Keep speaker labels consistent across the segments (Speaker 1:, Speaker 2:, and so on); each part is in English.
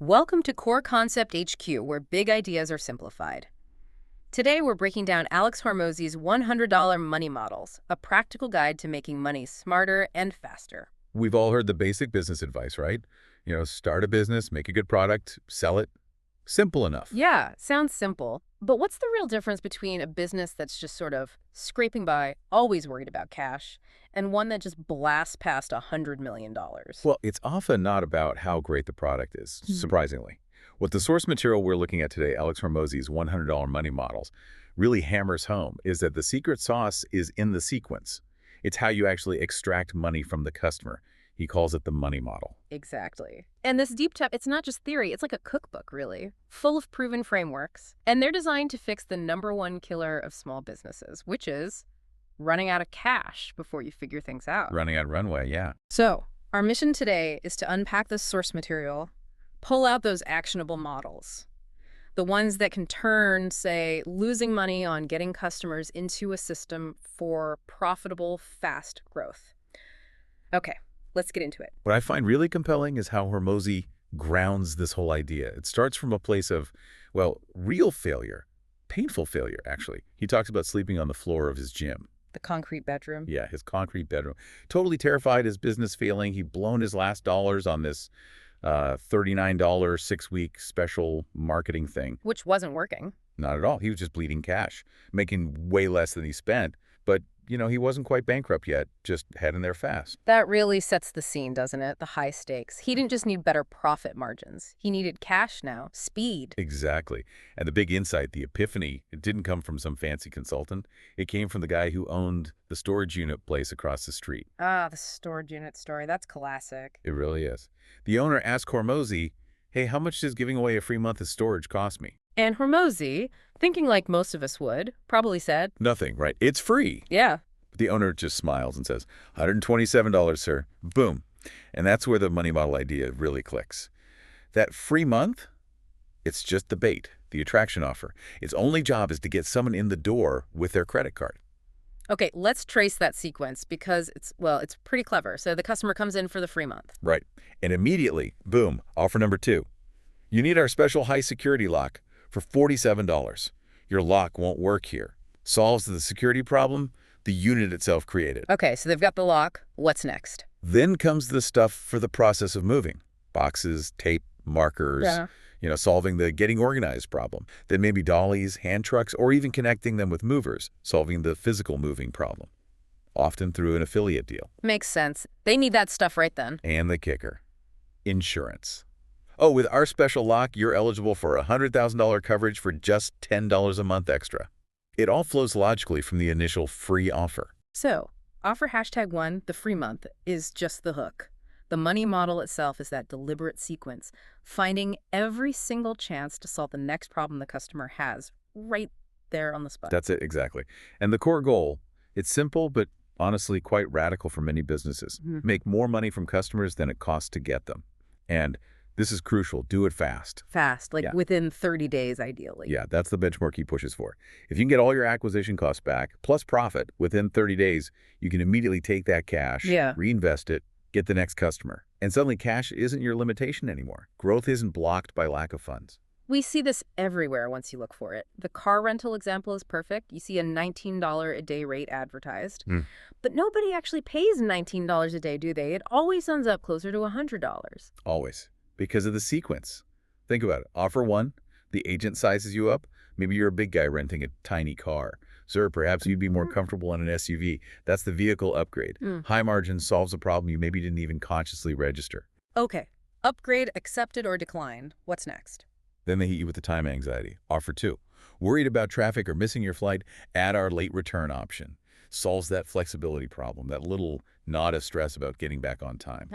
Speaker 1: Welcome to Core Concept HQ, where big ideas are simplified. Today, we're breaking down Alex Hormozi's $100 Money Models, a practical guide to making money smarter and faster.
Speaker 2: We've all heard the basic business advice, right? Start a business, make a good product, sell it. Simple enough.
Speaker 1: Yeah, sounds simple. But what's the real difference between a business that's just sort of scraping by, always worried about cash, and one that just blasts past $100 million?
Speaker 2: Well, it's often not about how great the product is, surprisingly. What the source material we're looking at today, Alex Hormozi's $100 Money Models, really hammers home is that the secret sauce is in the sequence. It's how you actually extract money from the customer. He calls it the money model.
Speaker 1: Exactly. And this deep tech, it's not just theory, it's like a cookbook, really, full of proven frameworks. And they're designed to fix the #1 killer of small businesses, which is running out of cash before you figure things out.
Speaker 2: Running out runway, yeah.
Speaker 1: So, our mission today is to unpack this source material, pull out those actionable models, the ones that can turn, say, losing money on getting customers into a system for profitable, fast growth. Okay. Let's get into it.
Speaker 2: What I find really compelling is how Hormozi grounds this whole idea. It starts from a place of, well, real failure, painful failure, actually. He talks about sleeping on the floor of his gym.
Speaker 1: The concrete bedroom.
Speaker 2: Yeah, his concrete bedroom. Totally terrified, his business failing. He'd blown his last dollars on this $39 6-week special marketing thing.
Speaker 1: Which wasn't working.
Speaker 2: Not at all. He was just bleeding cash, making way less than he spent. But he wasn't quite bankrupt yet, just heading there fast.
Speaker 1: That really sets the scene, doesn't it? The high stakes. He didn't just need better profit margins. He needed cash now, speed.
Speaker 2: Exactly. And the big insight, the epiphany, it didn't come from some fancy consultant. It came from the guy who owned the storage unit place across the street.
Speaker 1: Ah, the storage unit story. That's classic.
Speaker 2: It really is. The owner asked Hormozi, hey, how much does giving away a free month of storage cost me?
Speaker 1: And Hormozi, thinking like most of us would, probably said,
Speaker 2: nothing, right? It's free.
Speaker 1: Yeah.
Speaker 2: But the owner just smiles and says, $127, sir. Boom. And that's where the money model idea really clicks. That free month, it's just the bait, the attraction offer. Its only job is to get someone in the door with their credit card.
Speaker 1: Okay, let's trace that sequence because it's pretty clever. So the customer comes in for the free month.
Speaker 2: Right. And immediately, boom, offer number 2. You need our special high security lock for $47. Your lock won't work here. Solves the security problem the unit itself created.
Speaker 1: Okay, so they've got the lock. What's next?
Speaker 2: Then comes the stuff for the process of moving. Boxes, tape, markers, solving the getting organized problem. Then maybe dollies, hand trucks, or even connecting them with movers, solving the physical moving problem. Often through an affiliate deal.
Speaker 1: Makes sense. They need that stuff right then.
Speaker 2: And the kicker, insurance. Oh, with our special lock, you're eligible for $100,000 coverage for just $10 a month extra. It all flows logically from the initial free offer.
Speaker 1: So, offer #1, the free month, is just the hook. The money model itself is that deliberate sequence, finding every single chance to solve the next problem the customer has right there on the spot.
Speaker 2: That's it, exactly. And the core goal, it's simple, but honestly quite radical for many businesses. Make more money from customers than it costs to get them. And this is crucial. Do it fast.
Speaker 1: Fast, like within 30 days, ideally.
Speaker 2: Yeah, that's the benchmark he pushes for. If you can get all your acquisition costs back, plus profit, within 30 days, you can immediately take that cash, reinvest it, get the next customer. And suddenly cash isn't your limitation anymore. Growth isn't blocked by lack of funds.
Speaker 1: We see this everywhere once you look for it. The car rental example is perfect. You see a $19 a day rate advertised. But nobody actually pays $19 a day, do they? It always ends up closer to $100.
Speaker 2: Always. Because of the sequence. Think about it. Offer 1, the agent sizes you up. Maybe you're a big guy renting a tiny car. Sir, perhaps you'd be more comfortable in an SUV. That's the vehicle upgrade. High margin solves a problem you maybe didn't even consciously register.
Speaker 1: Okay. Upgrade accepted or declined. What's next?
Speaker 2: Then they hit you with the time anxiety. Offer 2. Worried about traffic or missing your flight? Add our late return option. Solves that flexibility problem, that little nod of stress about getting back on time.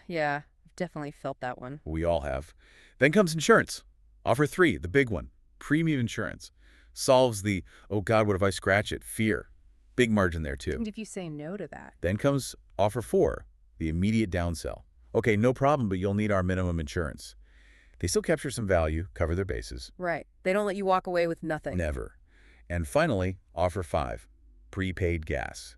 Speaker 1: Yeah. Definitely felt that one.
Speaker 2: We all have. Then comes insurance. Offer 3, the big one, premium insurance. Solves the, oh God, what if I scratch it? Fear. Big margin there too.
Speaker 1: And if you say no to that?
Speaker 2: Then comes offer 4, the immediate downsell. Okay, no problem, but you'll need our minimum insurance. They still capture some value, cover their bases.
Speaker 1: Right. They don't let you walk away with nothing.
Speaker 2: Never. And finally, offer 5, prepaid gas.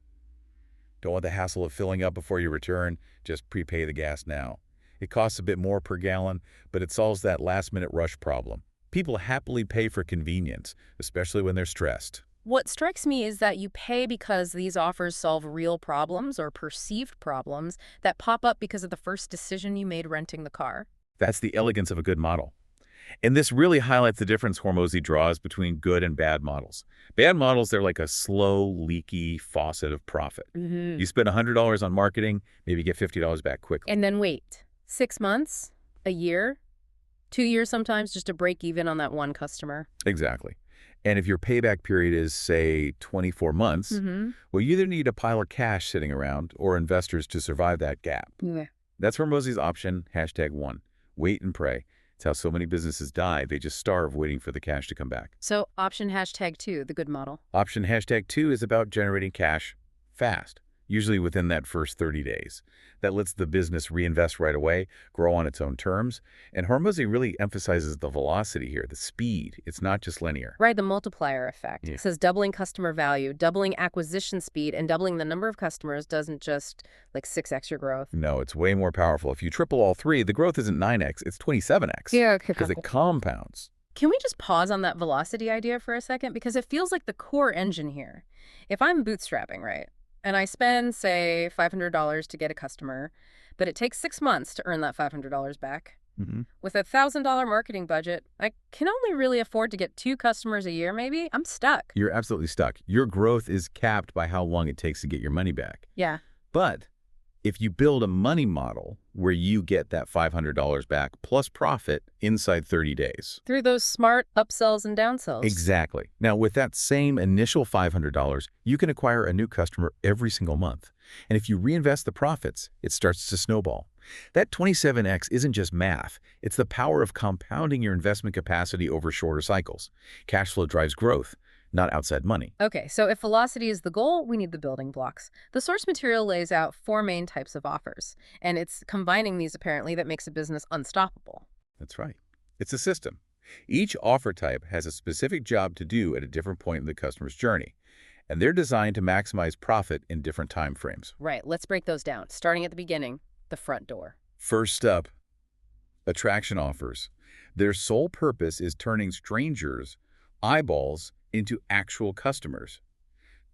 Speaker 2: Don't want the hassle of filling up before you return, just prepay the gas now. It costs a bit more per gallon, but it solves that last-minute rush problem. People happily pay for convenience, especially when they're stressed.
Speaker 1: What strikes me is that you pay because these offers solve real problems or perceived problems that pop up because of the first decision you made renting the car.
Speaker 2: That's the elegance of a good model. And this really highlights the difference Hormozi draws between good and bad models. Bad models, they're like a slow, leaky faucet of profit. You spend $100 on marketing, maybe get $50 back quickly.
Speaker 1: And then wait, 6 months, a year, 2 years sometimes just to break even on that one customer.
Speaker 2: Exactly. And if your payback period is, say, 24 months, well, you either need a pile of cash sitting around or investors to survive that gap.
Speaker 1: Yeah.
Speaker 2: That's Hormozi's option, #1. Wait and pray. It's how so many businesses die. They just starve waiting for the cash to come back.
Speaker 1: So option #2, the good model.
Speaker 2: Option #2 is about generating cash fast, usually within that first 30 days. That lets the business reinvest right away, grow on its own terms. And Hormozi really emphasizes the velocity here, the speed. It's not just linear.
Speaker 1: Right, the multiplier effect.
Speaker 2: Yeah.
Speaker 1: It says doubling customer value, doubling acquisition speed, and doubling the number of customers doesn't just like 6x your growth.
Speaker 2: No, it's way more powerful. If you triple all three, the growth isn't 9x, it's 27x.
Speaker 1: Yeah,
Speaker 2: Because it compounds.
Speaker 1: Can we just pause on that velocity idea for a second? Because it feels like the core engine here. If I'm bootstrapping, right, and I spend, say, $500 to get a customer, but it takes 6 months to earn that $500 back. With a $1,000 marketing budget, I can only really afford to get 2 customers a year, maybe. I'm stuck.
Speaker 2: You're absolutely stuck. Your growth is capped by how long it takes to get your money back.
Speaker 1: Yeah.
Speaker 2: But if you build a money model where you get that $500 back plus profit inside 30 days.
Speaker 1: Through those smart upsells and downsells.
Speaker 2: Exactly. Now, with that same initial $500, you can acquire a new customer every single month. And if you reinvest the profits, it starts to snowball. That 27x isn't just math. It's the power of compounding your investment capacity over shorter cycles. Cash flow drives growth, not outside money.
Speaker 1: Okay, so if velocity is the goal, we need the building blocks. The source material lays out 4 main types of offers, and it's combining these apparently that makes a business unstoppable.
Speaker 2: That's right. It's a system. Each offer type has a specific job to do at a different point in the customer's journey, and they're designed to maximize profit in different time frames.
Speaker 1: Right, let's break those down. Starting at the beginning, the front door.
Speaker 2: First up, attraction offers. Their sole purpose is turning strangers' eyeballs into actual customers.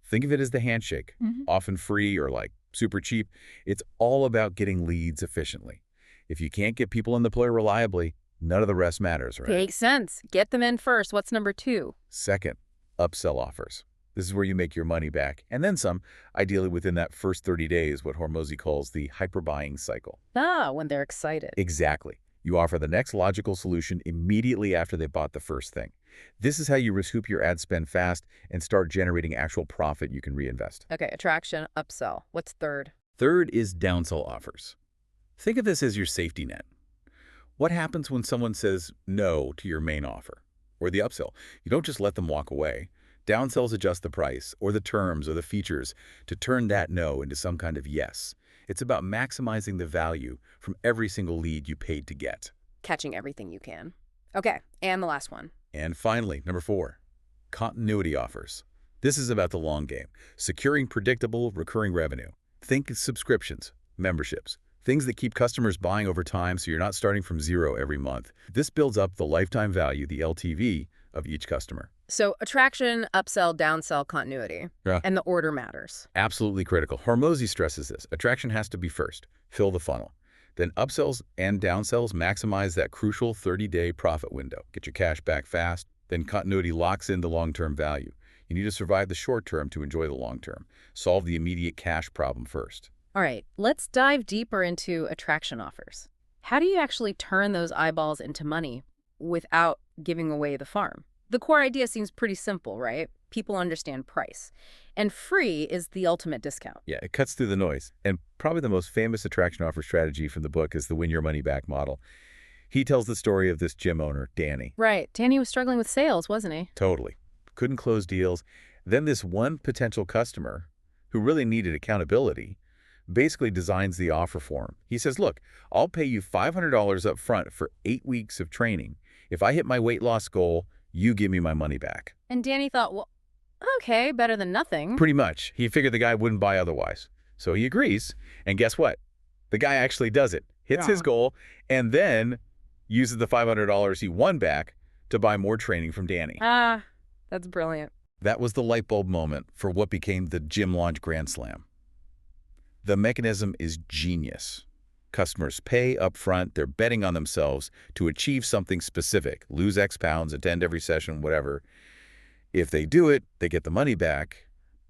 Speaker 2: Think of it as the handshake, often free or like super cheap. It's all about getting leads efficiently. If you can't get people in the play reliably, none of the rest matters, right?
Speaker 1: Makes sense. Get them in first. What's number 2?
Speaker 2: Second, upsell offers. This is where you make your money back, and then some, ideally within that first 30 days, what Hormozi calls the hyper-buying cycle.
Speaker 1: Ah, when they're excited.
Speaker 2: Exactly. You offer the next logical solution immediately after they bought the first thing. This is how you recoup your ad spend fast and start generating actual profit you can reinvest.
Speaker 1: Okay, attraction, upsell. What's third?
Speaker 2: Third is downsell offers. Think of this as your safety net. What happens when someone says no to your main offer or the upsell? You don't just let them walk away. Downsells adjust the price or the terms or the features to turn that no into some kind of yes. It's about maximizing the value from every single lead you paid to get.
Speaker 1: Catching everything you can. Okay, and the last one.
Speaker 2: And finally, number 4, continuity offers. This is about the long game, securing predictable, recurring revenue. Think subscriptions, memberships, things that keep customers buying over time so you're not starting from zero every month. This builds up the lifetime value, the LTV, of each customer.
Speaker 1: So attraction, upsell, downsell, continuity.
Speaker 2: Yeah.
Speaker 1: And the order matters.
Speaker 2: Absolutely critical. Hormozi stresses this. Attraction has to be first. Fill the funnel. Then upsells and downsells maximize that crucial 30-day profit window. Get your cash back fast. Then continuity locks in the long-term value. You need to survive the short term to enjoy the long term. Solve the immediate cash problem first.
Speaker 1: All right, let's dive deeper into attraction offers. How do you actually turn those eyeballs into money without giving away the farm? The core idea seems pretty simple, right? People understand price. And free is the ultimate discount.
Speaker 2: Yeah, it cuts through the noise. And probably the most famous attraction offer strategy from the book is the win your money back model. He tells the story of this gym owner, Danny.
Speaker 1: Right. Danny was struggling with sales, wasn't he?
Speaker 2: Totally. Couldn't close deals. Then this one potential customer who really needed accountability basically designs the offer for him. He says, look, I'll pay you $500 up front for 8 weeks of training. If I hit my weight loss goal, you give me my money back.
Speaker 1: And Danny thought, well, okay, better than nothing.
Speaker 2: Pretty much. He figured the guy wouldn't buy otherwise. So he agrees. And guess what? The guy actually does it. hits his
Speaker 1: Yeah.
Speaker 2: goal, and then uses the $500 he won back to buy more training from Danny.
Speaker 1: Ah, that's brilliant.
Speaker 2: That was the light bulb moment for what became the Gym Launch Grand Slam. The mechanism is genius. Customers pay up front, they're betting on themselves to achieve something specific, lose X pounds, attend every session, whatever. If they do it, they get the money back,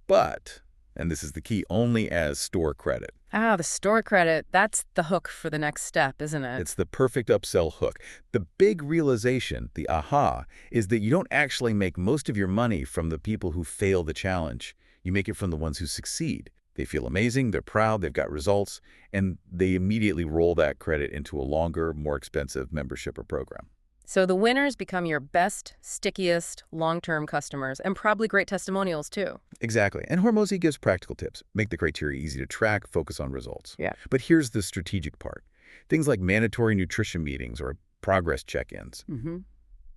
Speaker 2: but, and this is the key, only as store credit.
Speaker 1: Ah, the store credit, that's the hook for the next step, isn't it?
Speaker 2: It's the perfect upsell hook. The big realization, the aha, is that you don't actually make most of your money from the people who fail the challenge. You make it from the ones who succeed. They feel amazing, they're proud, they've got results, and they immediately roll that credit into a longer, more expensive membership or program.
Speaker 1: So the winners become your best, stickiest, long-term customers, and probably great testimonials too.
Speaker 2: Exactly. And Hormozi gives practical tips. Make the criteria easy to track, focus on results.
Speaker 1: Yeah.
Speaker 2: But here's the strategic part. Things like mandatory nutrition meetings or progress check-ins.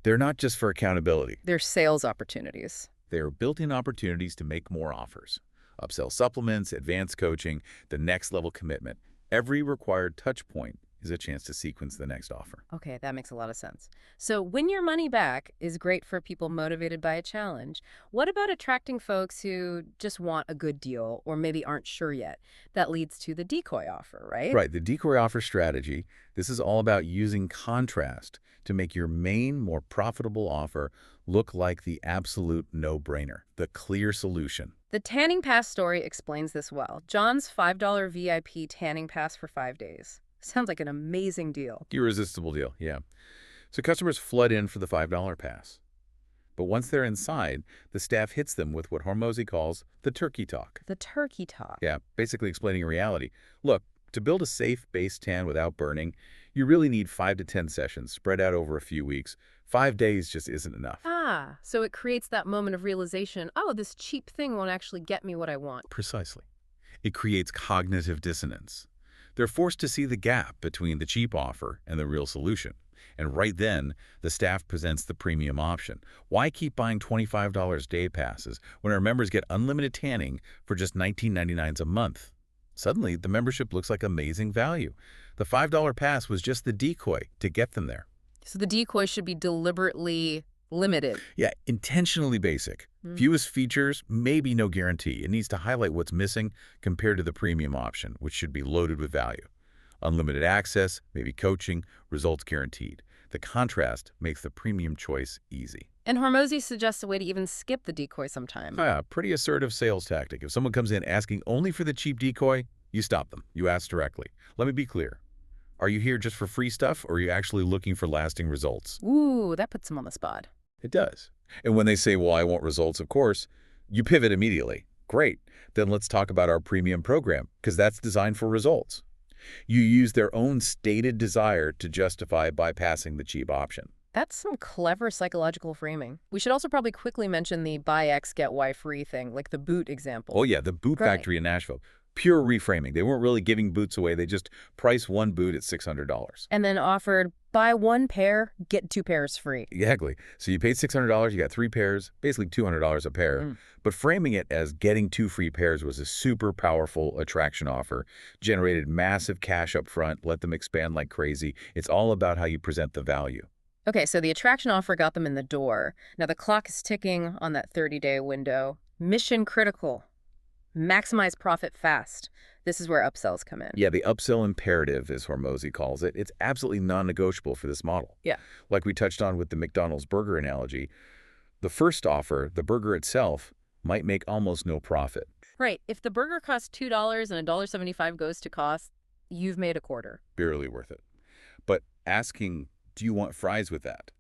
Speaker 2: They're not just for accountability.
Speaker 1: They're sales opportunities.
Speaker 2: They are built-in opportunities to make more offers. Upsell supplements, advanced coaching, the next level commitment. Every required touch point is a chance to sequence the next offer.
Speaker 1: Okay, that makes a lot of sense. So win your money back is great for people motivated by a challenge. What about attracting folks who just want a good deal or maybe aren't sure yet? That leads to the decoy offer, right?
Speaker 2: Right, the decoy offer strategy, this is all about using contrast to make your main, more profitable offer look like the absolute no-brainer, the clear solution.
Speaker 1: The Tanning Pass story explains this well. John's $5 VIP tanning pass for 5 days. Sounds like an amazing deal.
Speaker 2: Irresistible deal, yeah. So customers flood in for the $5 pass. But once they're inside, the staff hits them with what Hormozi calls the turkey talk.
Speaker 1: The turkey talk.
Speaker 2: Yeah, basically explaining reality. Look, to build a safe base tan without burning, you really need 5 to 10 sessions spread out over a few weeks. 5 days just isn't enough.
Speaker 1: Ah, so it creates that moment of realization, oh, this cheap thing won't actually get me what I want.
Speaker 2: Precisely. It creates cognitive dissonance. They're forced to see the gap between the cheap offer and the real solution. And right then, the staff presents the premium option. Why keep buying $25 day passes when our members get unlimited tanning for just $19.99 a month? Suddenly, the membership looks like amazing value. The $5 pass was just the decoy to get them there.
Speaker 1: So the decoy should be deliberately limited.
Speaker 2: Yeah, intentionally basic. Fewest features, maybe no guarantee. It needs to highlight what's missing compared to the premium option, which should be loaded with value. Unlimited access, maybe coaching, results guaranteed. The contrast makes the premium choice easy.
Speaker 1: And Hormozi suggests a way to even skip the decoy sometime.
Speaker 2: Yeah, pretty assertive sales tactic. If someone comes in asking only for the cheap decoy, you stop them. You ask directly. Let me be clear. Are you here just for free stuff, or are you actually looking for lasting results?
Speaker 1: Ooh, that puts him on the spot.
Speaker 2: It does. And when they say, well, I want results, of course, you pivot immediately. Great. Then let's talk about our premium program, because that's designed for results. You use their own stated desire to justify bypassing the cheap option.
Speaker 1: That's some clever psychological framing. We should also probably quickly mention the buy X, get Y free thing, like the boot example.
Speaker 2: Oh, yeah, the boot
Speaker 1: Right.
Speaker 2: factory in Nashville. Pure reframing. They weren't really giving boots away. They just priced one boot at $600.
Speaker 1: And then offered, buy 1 pair, get 2 pairs free.
Speaker 2: Exactly. So you paid $600, you got 3 pairs, basically $200 a pair. But framing it as getting 2 free pairs was a super powerful attraction offer, generated massive cash up front, let them expand like crazy. It's all about how you present the value.
Speaker 1: Okay, so the attraction offer got them in the door. Now the clock is ticking on that 30-day window. Mission critical. Maximize profit fast. This is where upsells come in.
Speaker 2: Yeah, the upsell imperative, as Hormozi calls it, it's absolutely non-negotiable for this model.
Speaker 1: Yeah.
Speaker 2: Like we touched on with the McDonald's burger analogy, the first offer, the burger itself, might make almost no profit.
Speaker 1: Right. If the burger costs $2 and $1.75 goes to cost, you've made a quarter.
Speaker 2: Barely worth it. But asking, do you want fries with that?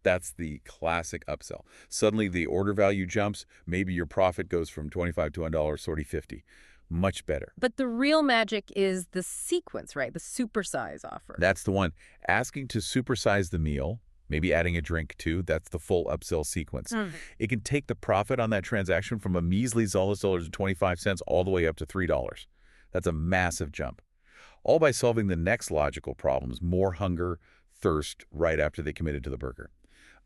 Speaker 2: That's the classic upsell. Suddenly the order value jumps. Maybe your profit goes from $25 to $1 to $50. Much better.
Speaker 1: But the real magic is the sequence, right? The supersize offer.
Speaker 2: That's the one. Asking to supersize the meal, maybe adding a drink too, that's the full upsell sequence. It can take the profit on that transaction from a measly $0.25 all the way up to $3. That's a massive jump. All by solving the next logical problems, more hunger, thirst, right after they committed to the burger.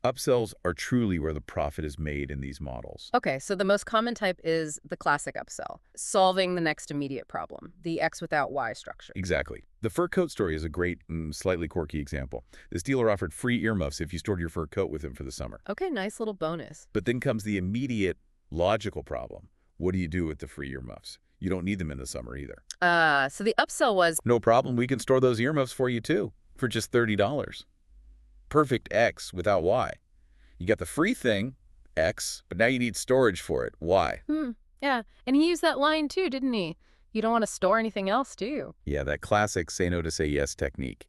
Speaker 2: Upsells are truly where the profit is made in these models.
Speaker 1: Okay, so the most common type is the classic upsell, solving the next immediate problem, the X without Y structure.
Speaker 2: Exactly. The fur coat story is a great and slightly quirky example. This dealer offered free earmuffs if you stored your fur coat with him for the summer.
Speaker 1: Okay, nice little bonus.
Speaker 2: But then comes the immediate logical problem. What do you do with the free earmuffs? You don't need them in the summer either.
Speaker 1: So the upsell was,
Speaker 2: No problem, we can store those earmuffs for you too, for just $30. Perfect X without Y. You got the free thing, X, but now you need storage for it, Y.
Speaker 1: yeah, and he used that line too, didn't he? You don't want to store anything else, do you?
Speaker 2: Yeah, that classic say no to say yes technique.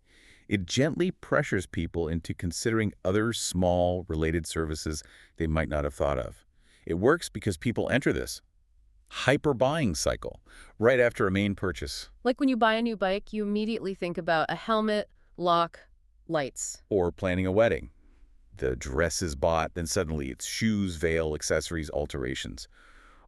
Speaker 2: It gently pressures people into considering other small related services they might not have thought of. It works because people enter this hyper-buying cycle right after a main purchase.
Speaker 1: Like when you buy a new bike, you immediately think about a helmet, lock, lights.
Speaker 2: Or planning a wedding. The dress is bought, then suddenly it's shoes, veil, accessories, alterations.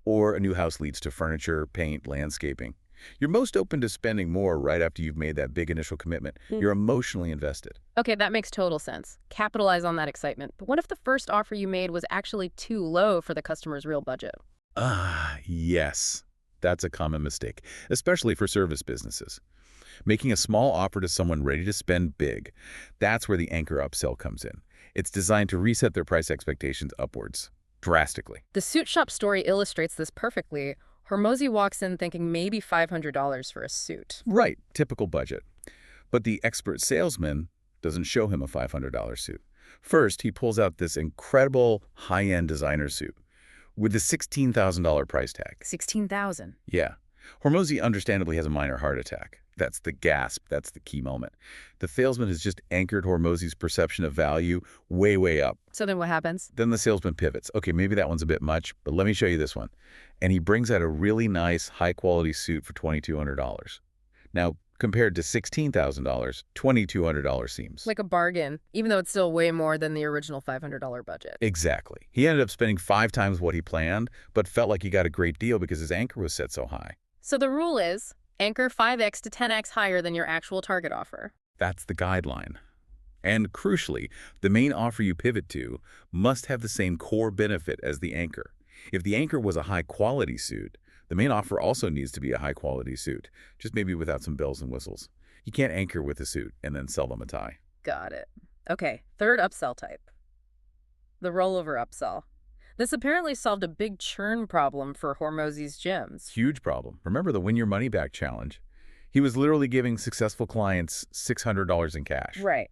Speaker 2: Or a new house leads to furniture, paint, landscaping. You're most open to spending more right after you've made that big initial commitment. You're emotionally invested.
Speaker 1: Okay, that makes total sense. Capitalize on that excitement. But what if the first offer you made was actually too low for the customer's real budget?
Speaker 2: Yes. That's a common mistake, especially for service businesses. Making a small offer to someone ready to spend big, that's where the anchor upsell comes in. It's designed to reset their price expectations upwards, drastically.
Speaker 1: The suit shop story illustrates this perfectly. Hormozi walks in thinking maybe $500 for a suit.
Speaker 2: Right, typical budget. But the expert salesman doesn't show him a $500 suit. First, he pulls out this incredible high-end designer suit with the $16,000 price tag.
Speaker 1: $16,000.
Speaker 2: Yeah. Hormozi understandably has a minor heart attack. That's the gasp. That's the key moment. The salesman has just anchored Hormozi's perception of value way, way up.
Speaker 1: So then what happens?
Speaker 2: Then the salesman pivots. Okay, maybe that one's a bit much, but let me show you this one. And he brings out a really nice, high-quality suit for $2,200. Now, compared to $16,000, $2,200 seems
Speaker 1: Like a bargain, even though it's still way more than the original $500 budget.
Speaker 2: Exactly. He ended up spending 5 times what he planned, but felt like he got a great deal because his anchor was set so high.
Speaker 1: So the rule is, anchor 5x to 10x higher than your actual target offer.
Speaker 2: That's the guideline. And crucially, the main offer you pivot to must have the same core benefit as the anchor. If the anchor was a high-quality suit, the main offer also needs to be a high-quality suit, just maybe without some bells and whistles. You can't anchor with a suit and then sell them a tie.
Speaker 1: Got it. Okay, third upsell type. The rollover upsell. This apparently solved a big churn problem for Hormozi's gyms.
Speaker 2: Huge problem. Remember the Win Your Money Back challenge? He was literally giving successful clients $600 in cash.
Speaker 1: Right.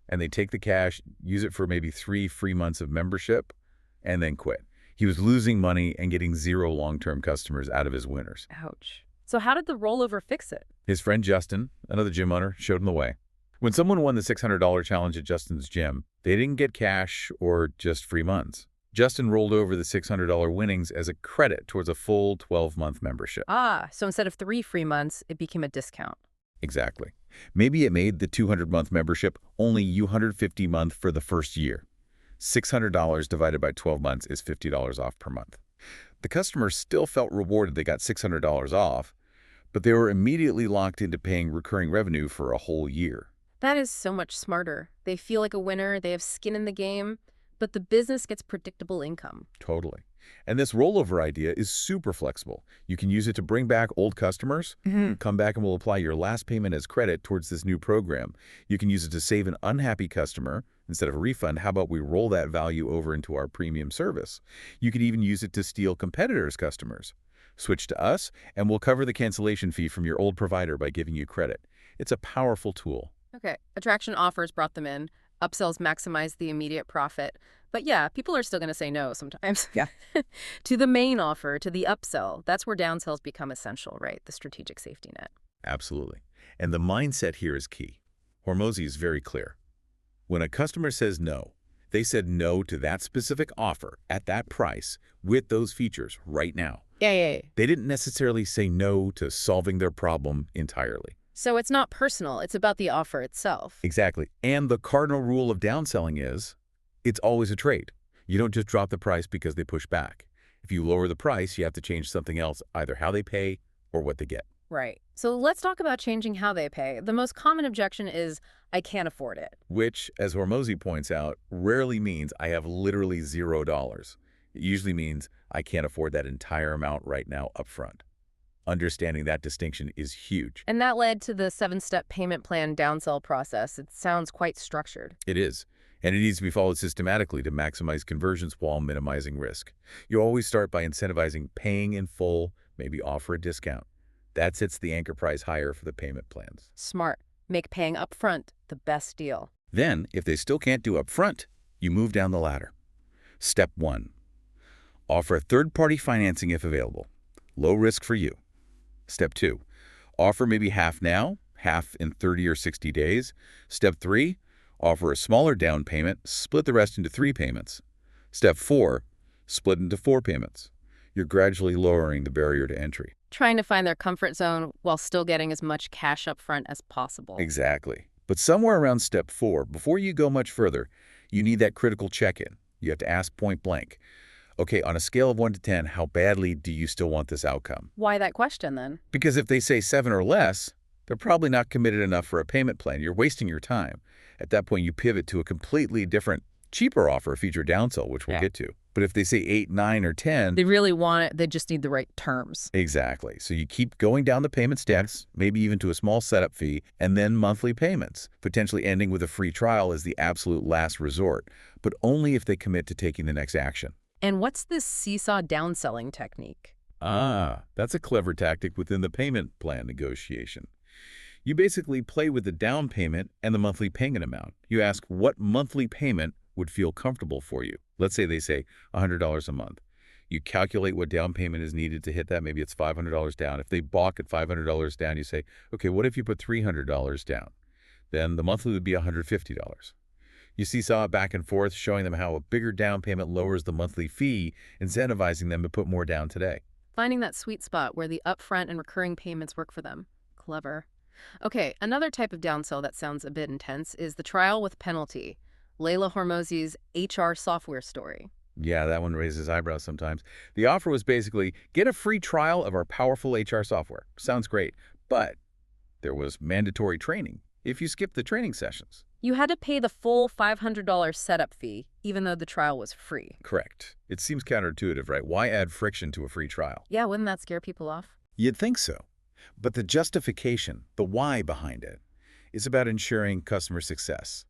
Speaker 2: And they take the cash, use it for maybe 3 free months of membership, and then quit. He was losing money and getting 0 long-term customers out of his winners.
Speaker 1: Ouch. So how did the rollover fix it?
Speaker 2: His friend Justin, another gym owner, showed him the way. When someone won the $600 challenge at Justin's gym, they didn't get cash or just free months. Justin rolled over the $600 winnings as a credit towards a full 12-month membership.
Speaker 1: So instead of 3 free months, it became a discount.
Speaker 2: Exactly. Maybe it made the 200-month membership only $150 a month for the first year. $600 divided by 12 months is $50 off per month. The customers still felt rewarded they got $600 off, but they were immediately locked into paying recurring revenue for a whole year.
Speaker 1: That is so much smarter. They feel like a winner, they have skin in the game, but the business gets predictable income.
Speaker 2: Totally. And this rollover idea is super flexible. You can use it to bring back old customers, come back and we'll apply your last payment as credit towards this new program. You can use it to save an unhappy customer. Instead of a refund, how about we roll that value over into our premium service? You could even use it to steal competitors' customers. Switch to us, and we'll cover the cancellation fee from your old provider by giving you credit. It's a powerful tool.
Speaker 1: Okay, attraction offers brought them in. Upsells maximize the immediate profit. But yeah, people are still going to say no sometimes.
Speaker 2: Yeah.
Speaker 1: To the main offer, to the upsell, that's where downsells become essential, right? The strategic safety net.
Speaker 2: Absolutely. And the mindset here is key. Hormozi is very clear. When a customer says no, they said no to that specific offer at that price with those features right now.
Speaker 1: Yeah.
Speaker 2: They didn't necessarily say no to solving their problem entirely.
Speaker 1: So it's not personal. It's about the offer itself.
Speaker 2: Exactly. And the cardinal rule of downselling is it's always a trade. You don't just drop the price because they push back. If you lower the price, you have to change something else, either how they pay or what they get.
Speaker 1: Right. So let's talk about changing how they pay. The most common objection is, I can't afford it.
Speaker 2: Which, as Hormozi points out, rarely means I have literally $0. It usually means I can't afford that entire amount right now upfront. Understanding that distinction is huge.
Speaker 1: And that led to the 7-step payment plan downsell process. It sounds quite structured.
Speaker 2: It is. And it needs to be followed systematically to maximize conversions while minimizing risk. You always start by incentivizing paying in full, maybe offer a discount. That sets the anchor price higher for the payment plans.
Speaker 1: Smart. Make paying upfront the best deal.
Speaker 2: Then, if they still can't do upfront, you move down the ladder. Step 1. Offer third-party financing if available. Low risk for you. Step 2. Offer maybe half now, half in 30 or 60 days. Step 3. Offer a smaller down payment, split the rest into 3 payments. Step 4. Split into 4 payments. You're gradually lowering the barrier to entry.
Speaker 1: Trying to find their comfort zone while still getting as much cash up front as possible.
Speaker 2: Exactly. But somewhere around step 4, before you go much further, you need that critical check-in. You have to ask point blank, okay, on a scale of 1 to 10, how badly do you still want this outcome?
Speaker 1: Why that question then?
Speaker 2: Because if they say 7 or less, they're probably not committed enough for a payment plan. You're wasting your time. At that point, you pivot to a completely different, cheaper offer, a feature downsell, which we'll get to. But if they say 8, 9, or 10...
Speaker 1: They really want it. They just need the right terms.
Speaker 2: Exactly. So you keep going down the payment steps, maybe even to a small setup fee, and then monthly payments, potentially ending with a free trial as the absolute last resort, but only if they commit to taking the next action.
Speaker 1: And what's this seesaw downselling technique?
Speaker 2: That's a clever tactic within the payment plan negotiation. You basically play with the down payment and the monthly payment amount. You ask what monthly payment would feel comfortable for you. Let's say they say $100 a month. You calculate what down payment is needed to hit that. Maybe it's $500 down. If they balk at $500 down, you say, okay, what if you put $300 down? Then the monthly would be $150. You seesaw it back and forth, showing them how a bigger down payment lowers the monthly fee, incentivizing them to put more down today.
Speaker 1: Finding that sweet spot where the upfront and recurring payments work for them. Clever. Okay, another type of downsell that sounds a bit intense is the trial with penalty. Alex Hormozi's HR software story.
Speaker 2: Yeah, that one raises eyebrows sometimes. The offer was basically, get a free trial of our powerful HR software. Sounds great, but there was mandatory training if you skipped the training sessions.
Speaker 1: You had to pay the full $500 setup fee, even though the trial was free.
Speaker 2: Correct. It seems counterintuitive, right? Why add friction to a free trial?
Speaker 1: Yeah, wouldn't that scare people off?
Speaker 2: You'd think so. But the justification, the why behind it, is about ensuring customer success.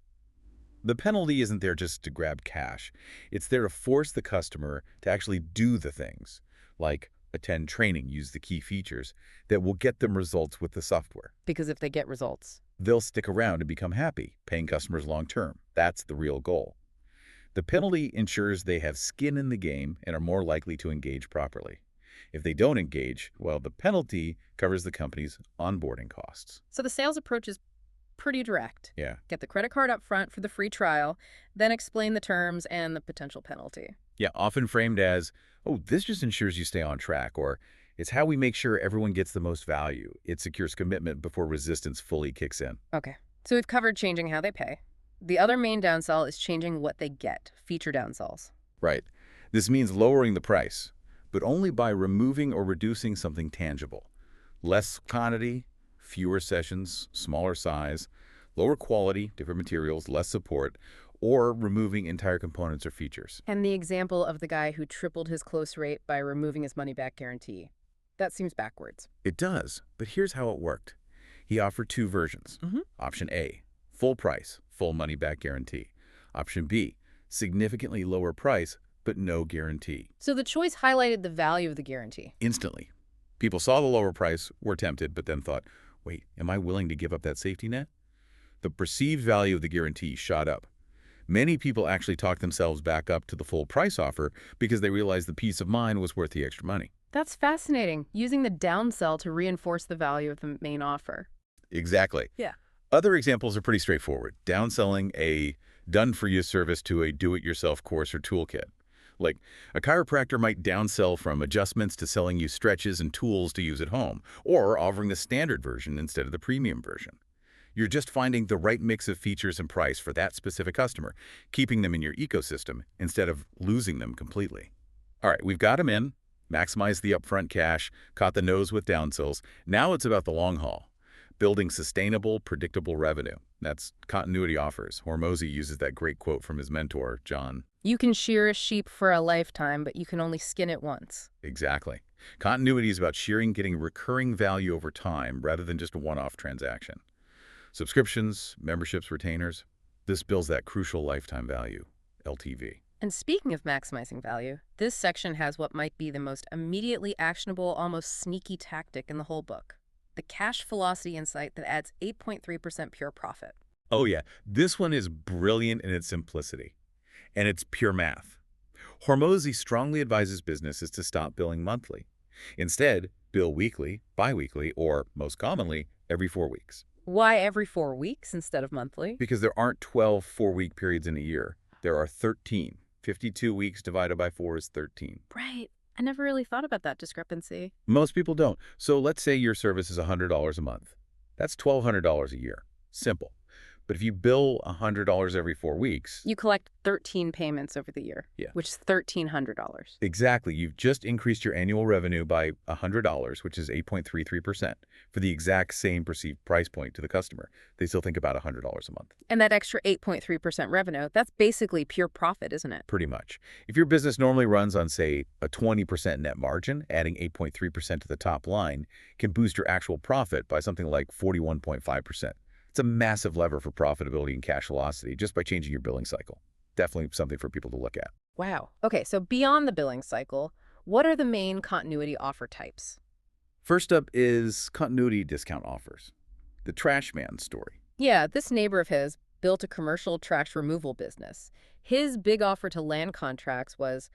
Speaker 2: The penalty isn't there just to grab cash. It's there to force the customer to actually do the things, like attend training, use the key features, that will get them results with the software.
Speaker 1: Because if they get results,
Speaker 2: they'll stick around and become happy, paying customers long term. That's the real goal. The penalty ensures they have skin in the game and are more likely to engage properly. If they don't engage, well, the penalty covers the company's onboarding costs.
Speaker 1: So the sales approach is pretty direct.
Speaker 2: Yeah.
Speaker 1: Get the credit card up front for the free trial, then explain the terms and the potential penalty.
Speaker 2: Yeah, often framed as, oh, this just ensures you stay on track, or it's how we make sure everyone gets the most value. It secures commitment before resistance fully kicks in.
Speaker 1: Okay, so we've covered changing how they pay. The other main downsell is changing what they get, feature downsells.
Speaker 2: Right. This means lowering the price, but only by removing or reducing something tangible. Less quantity, fewer sessions, smaller size, lower quality, different materials, less support, or removing entire components or features.
Speaker 1: And the example of the guy who tripled his close rate by removing his money-back guarantee. That seems backwards.
Speaker 2: It does, but here's how it worked. He offered 2 versions. Option A, full price, full money-back guarantee. Option B, significantly lower price, but no guarantee.
Speaker 1: So the choice highlighted the value of the guarantee.
Speaker 2: Instantly. People saw the lower price, were tempted, but then thought, wait, am I willing to give up that safety net? The perceived value of the guarantee shot up. Many people actually talked themselves back up to the full price offer because they realized the peace of mind was worth the extra money.
Speaker 1: That's fascinating, using the downsell to reinforce the value of the main offer.
Speaker 2: Exactly.
Speaker 1: Yeah.
Speaker 2: Other examples are pretty straightforward. Downselling a done-for-you service to a do-it-yourself course or toolkit. Like, a chiropractor might downsell from adjustments to selling you stretches and tools to use at home, or offering the standard version instead of the premium version. You're just finding the right mix of features and price for that specific customer, keeping them in your ecosystem instead of losing them completely. All right, we've got them in. Maximize the upfront cash, caught the nose with downsells. Now it's about the long haul. Building sustainable, predictable revenue. That's continuity offers. Hormozi uses that great quote from his mentor, John.
Speaker 1: You can shear a sheep for a lifetime, but you can only skin it once.
Speaker 2: Exactly. Continuity is about shearing, getting recurring value over time rather than just a one-off transaction. Subscriptions, memberships, retainers, this builds that crucial lifetime value, LTV.
Speaker 1: And speaking of maximizing value, this section has what might be the most immediately actionable, almost sneaky tactic in the whole book. The cash velocity insight that adds 8.3% pure profit.
Speaker 2: Oh yeah, this one is brilliant in its simplicity. And it's pure math. Hormozi strongly advises businesses to stop billing monthly. Instead, bill weekly, bi-weekly, or, most commonly, every 4 weeks.
Speaker 1: Why every 4 weeks instead of monthly?
Speaker 2: Because there aren't 12 4-week periods in a year. There are 13. 52 weeks divided by 4 is 13.
Speaker 1: Right. I never really thought about that discrepancy.
Speaker 2: Most people don't. So let's say your service is $100 a month. That's $1,200 a year. Simple. But if you bill $100 every 4 weeks...
Speaker 1: You collect 13 payments over the year,
Speaker 2: Yeah.
Speaker 1: which is $1,300.
Speaker 2: Exactly. You've just increased your annual revenue by $100, which is 8.33%, for the exact same perceived price point to the customer. They still think about $100 a month.
Speaker 1: And that extra 8.3% revenue, that's basically pure profit, isn't it?
Speaker 2: Pretty much. If your business normally runs on, say, a 20% net margin, adding 8.3% to the top line can boost your actual profit by something like 41.5%. It's a massive lever for profitability and cash velocity just by changing your billing cycle. Definitely something for people to look at.
Speaker 1: Wow. Okay, so beyond the billing cycle, what are the main continuity offer types?
Speaker 2: First up is continuity discount offers. The trash man story.
Speaker 1: Yeah, this neighbor of his built a commercial trash removal business. His big offer to land contracts was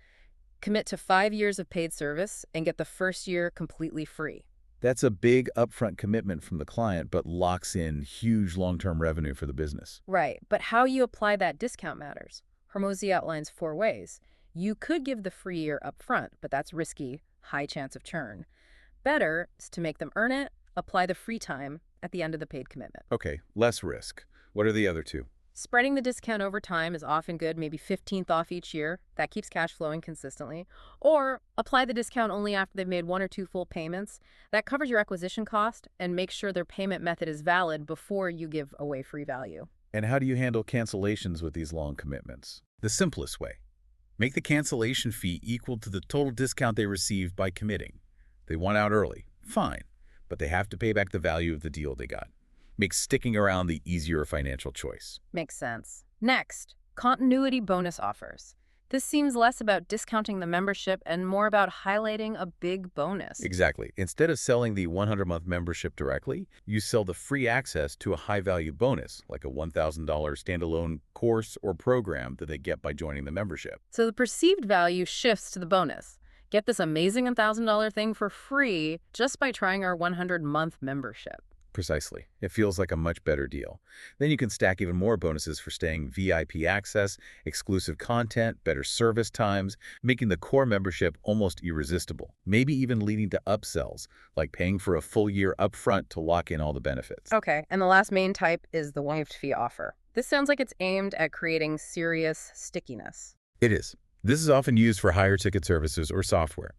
Speaker 1: commit to 5 years of paid service and get the first year completely free.
Speaker 2: That's a big upfront commitment from the client, but locks in huge long-term revenue for the business.
Speaker 1: Right, but how you apply that discount matters. Hormozi outlines 4 ways. You could give the free year up front, but that's risky, high chance of churn. Better is to make them earn it, apply the free time at the end of the paid commitment.
Speaker 2: Okay, less risk. What are the other two?
Speaker 1: Spreading the discount over time is often good, maybe 15th off each year. That keeps cash flowing consistently. Or apply the discount only after they've made 1 or 2 full payments. That covers your acquisition cost and makes sure their payment method is valid before you give away free value.
Speaker 2: And how do you handle cancellations with these long commitments? The simplest way. Make the cancellation fee equal to the total discount they received by committing. They want out early. Fine. But they have to pay back the value of the deal they got. Makes sticking around the easier financial choice.
Speaker 1: Makes sense. Next, continuity bonus offers. This seems less about discounting the membership and more about highlighting a big bonus.
Speaker 2: Exactly. Instead of selling the 100-month membership directly, you sell the free access to a high-value bonus, like a $1,000 standalone course or program that they get by joining the membership.
Speaker 1: So the perceived value shifts to the bonus. Get this amazing $1,000 thing for free just by trying our 100-month membership.
Speaker 2: Precisely. It feels like a much better deal. Then you can stack even more bonuses for staying VIP access, exclusive content, better service times, making the core membership almost irresistible, maybe even leading to upsells, like paying for a full year upfront to lock in all the benefits.
Speaker 1: Okay, and the last main type is the waived fee offer. This sounds like it's aimed at creating serious stickiness.
Speaker 2: It is. This is often used for higher ticket services or software.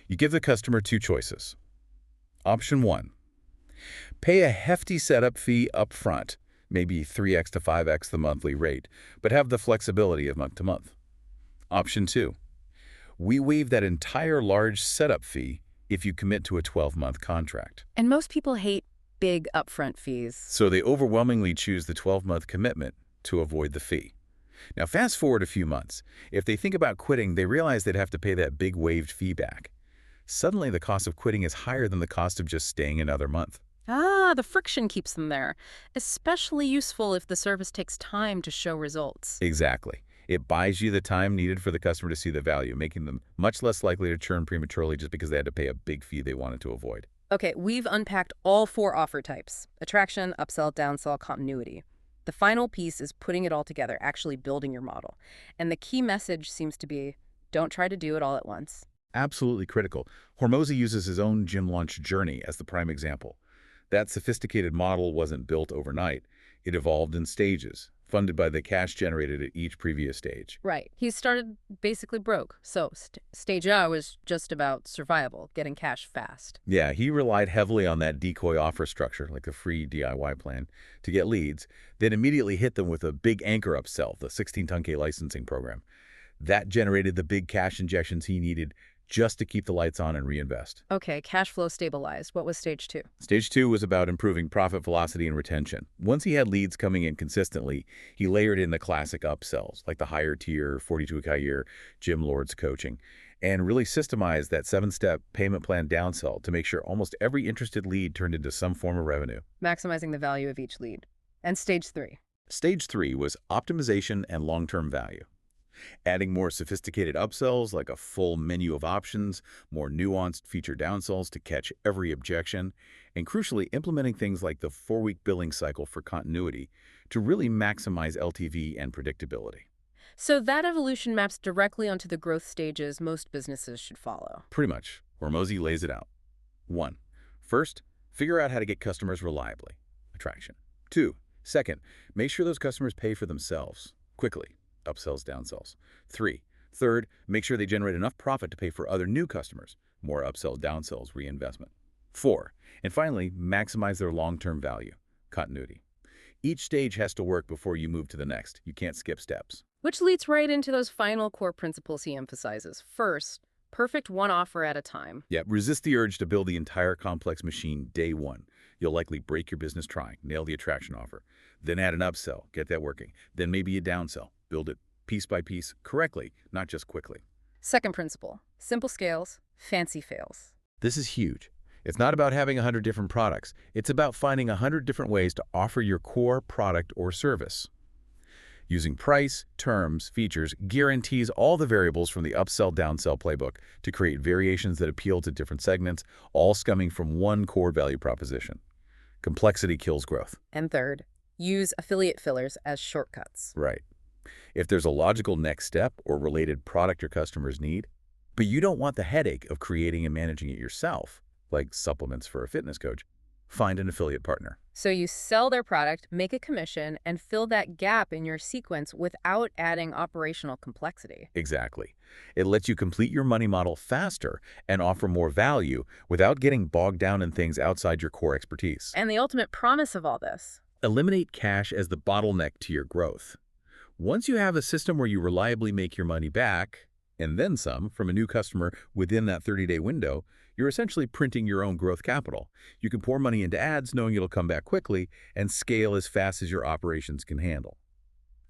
Speaker 2: You give the customer 2 choices. Option 1. Pay a hefty setup fee up front, maybe 3x to 5x the monthly rate, but have the flexibility of month to month. Option 2. We waive that entire large setup fee if you commit to a 12-month contract.
Speaker 1: And most people hate big upfront fees.
Speaker 2: So they overwhelmingly choose the 12-month commitment to avoid the fee. Now fast forward a few months. If they think about quitting, they realize they'd have to pay that big waived fee back. Suddenly the cost of quitting is higher than the cost of just staying another month.
Speaker 1: Ah, the friction keeps them there. Especially useful if the service takes time to show results.
Speaker 2: Exactly. It buys you the time needed for the customer to see the value, making them much less likely to churn prematurely just because they had to pay a big fee they wanted to avoid.
Speaker 1: Okay, we've unpacked all 4 offer types: attraction, upsell, downsell, continuity. The final piece is putting it all together, actually building your model. And the key message seems to be, don't try to do it all at once.
Speaker 2: Absolutely critical. Hormozi uses his own gym launch journey as the prime example. That sophisticated model wasn't built overnight. It evolved in stages. funded by the cash generated at each previous stage.
Speaker 1: Right. He started basically broke. So stage A was just about survival, getting cash fast.
Speaker 2: Yeah, he relied heavily on that decoy offer structure, like the free DIY plan, to get leads, then immediately hit them with a big anchor upsell, the 16-ton-K licensing program. That generated the big cash injections he needed just to keep the lights on and reinvest.
Speaker 1: Okay, cash flow stabilized. What was stage 2?
Speaker 2: Stage 2 was about improving profit velocity and retention. Once he had leads coming in consistently, he layered in the classic upsells, like the higher tier, 42K a year, Jim Lord's coaching, and really systemized that 7-step payment plan downsell to make sure almost every interested lead turned into some form of revenue.
Speaker 1: Maximizing the value of each lead. And stage 3?
Speaker 2: Stage 3 was optimization and long-term value. Adding more sophisticated upsells like a full menu of options, more nuanced feature downsells to catch every objection, and crucially implementing things like the 4-week billing cycle for continuity to really maximize LTV and predictability.
Speaker 1: So that evolution maps directly onto the growth stages most businesses should follow.
Speaker 2: Pretty much, Hormozi lays it out. 1. First, figure out how to get customers reliably. Attraction. 2. Second, make sure those customers pay for themselves quickly. Upsells, downsells. 3. Third, make sure they generate enough profit to pay for other new customers. More upsells, downsells, reinvestment. 4. And finally, maximize their long-term value. Continuity. Each stage has to work before you move to the next. You can't skip steps.
Speaker 1: Which leads right into those final core principles he emphasizes. First, perfect one offer at a time.
Speaker 2: Yeah, resist the urge to build the entire complex machine day one. You'll likely break your business trying. Nail the attraction offer. Then add an upsell. Get that working. Then maybe a downsell. Build it piece by piece correctly, not just quickly.
Speaker 1: Second principle, simple scales, fancy fails.
Speaker 2: This is huge. It's not about having 100 different products. It's about finding 100 different ways to offer your core product or service. Using price, terms, features, guarantees, all the variables from the upsell-downsell playbook to create variations that appeal to different segments, all stemming from one core value proposition. Complexity kills growth.
Speaker 1: And third, use affiliate fillers as shortcuts.
Speaker 2: Right. If there's a logical next step or related product your customers need, but you don't want the headache of creating and managing it yourself, like supplements for a fitness coach, find an affiliate partner.
Speaker 1: So you sell their product, make a commission, and fill that gap in your sequence without adding operational complexity.
Speaker 2: Exactly. It lets you complete your money model faster and offer more value without getting bogged down in things outside your core expertise.
Speaker 1: And the ultimate promise of all this?
Speaker 2: Eliminate cash as the bottleneck to your growth. Once you have a system where you reliably make your money back, and then some, from a new customer within that 30-day window, you're essentially printing your own growth capital. You can pour money into ads knowing it'll come back quickly and scale as fast as your operations can handle.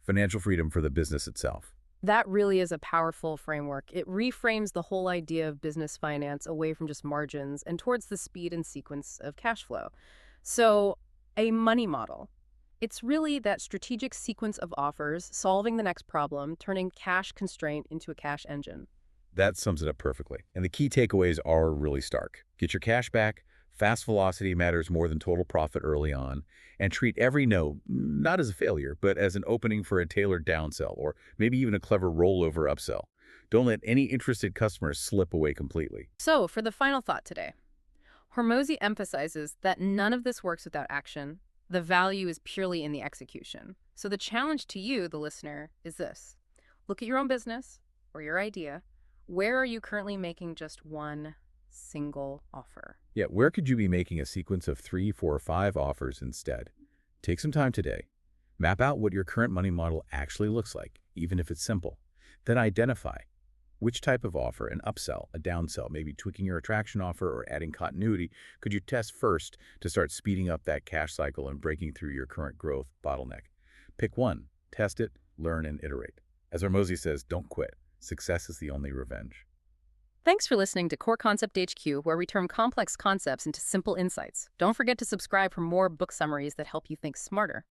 Speaker 2: Financial freedom for the business itself.
Speaker 1: That really is a powerful framework. It reframes the whole idea of business finance away from just margins and towards the speed and sequence of cash flow. So, a money model. It's really that strategic sequence of offers, solving the next problem, turning cash constraint into a cash engine.
Speaker 2: That sums it up perfectly. And the key takeaways are really stark. Get your cash back, fast velocity matters more than total profit early on, and treat every no not as a failure, but as an opening for a tailored downsell or maybe even a clever rollover upsell. Don't let any interested customers slip away completely.
Speaker 1: So, for the final thought today, Hormozi emphasizes that none of this works without action. The value is purely in the execution. So the challenge to you, the listener, is this. Look at your own business or your idea. Where are you currently making just one single offer?
Speaker 2: Yeah, where could you be making a sequence of 3, 4, or 5 offers instead? Take some time today. Map out what your current money model actually looks like, even if it's simple. Then identify which type of offer, an upsell, a downsell, maybe tweaking your attraction offer or adding continuity, could you test first to start speeding up that cash cycle and breaking through your current growth bottleneck? Pick one, test it, learn, and iterate. As Hormozi says, don't quit. Success is the only revenge.
Speaker 1: Thanks for listening to Core Concept HQ, where we turn complex concepts into simple insights. Don't forget to subscribe for more book summaries that help you think smarter.